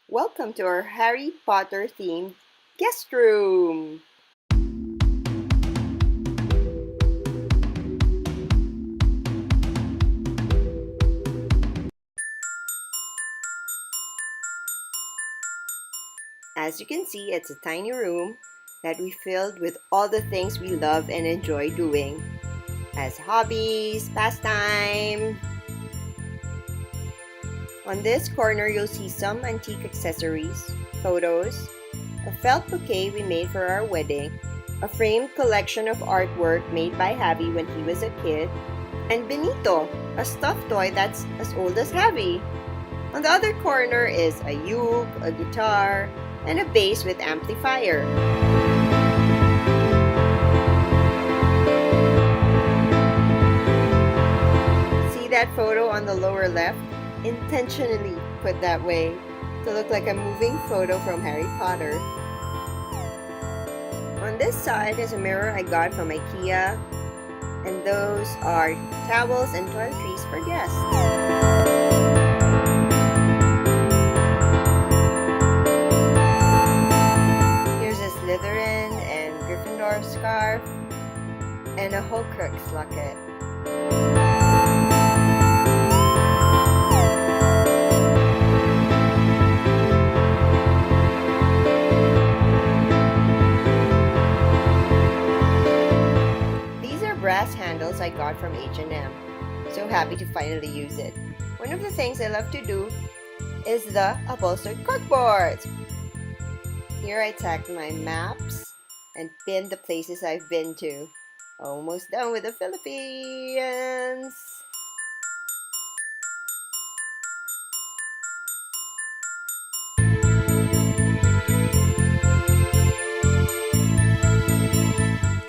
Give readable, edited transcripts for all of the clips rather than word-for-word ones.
Welcome to our Harry Potter themed guest room! As you can see, it's a tiny room that we filled with all the things we love and enjoy doing as hobbies, pastime. On this corner, you'll see some antique accessories, photos, a felt bouquet we made for our wedding, a framed collection of artwork made by Javi when he was a kid, and Benito, a stuffed toy that's as old as Javi. On the other corner is a uke, a guitar, and a bass with amplifier. See that photo on the lower left? Intentionally put that way to look like a moving photo from Harry Potter. On this side is a mirror I got from IKEA, and those are towels and toiletries for guests. Slytherin and Gryffindor scarf, and a Horcrux locket. These are brass handles I got from H&M. So happy to finally use it. One of the things I love to do is the upholstered corkboards. Here I tacked my maps and pinned the places I've been to. Almost done with the Philippines!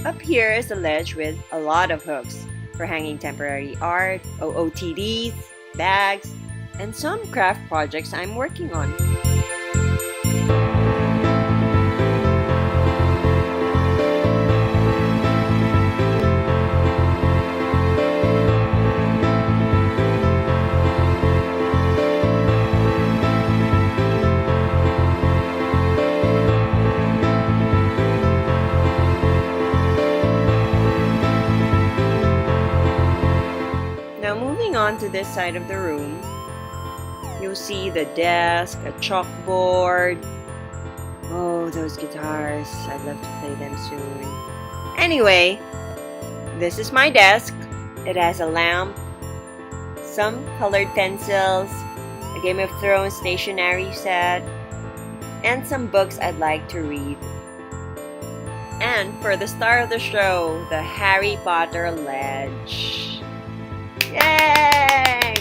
Up here is a ledge with a lot of hooks for hanging temporary art, OOTDs, bags, and some craft projects I'm working on. On to this side of the room, you'll see the desk, a chalkboard. Oh, those guitars. I'd love to play them soon. Anyway, this is my desk. It has a lamp, some colored pencils, a Game of Thrones stationery set, and some books I'd like to read. And for the star of the show, the Harry Potter ledge. Yay!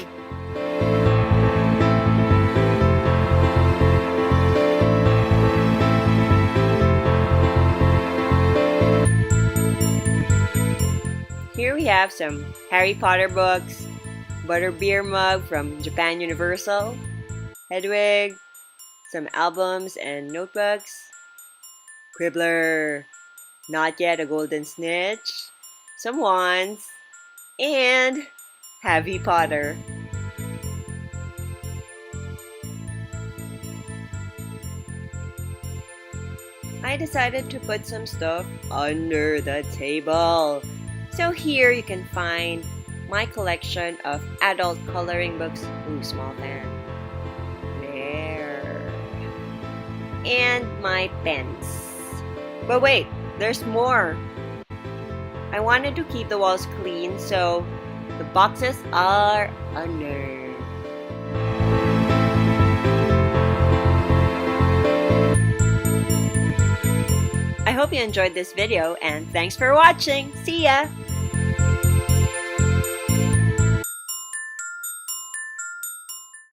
Here we have some Harry Potter books, butterbeer mug from Japan Universal, Hedwig, some albums and notebooks, Quibbler, Not Yet a Golden Snitch, some wands, and Harry Potter. I decided to put some stuff under the table. So here you can find my collection of adult coloring books. Ooh, small fan. There. And my pens. But wait, there's more. I wanted to keep the walls clean, so the boxes are under. I hope you enjoyed this video and thanks for watching. See ya!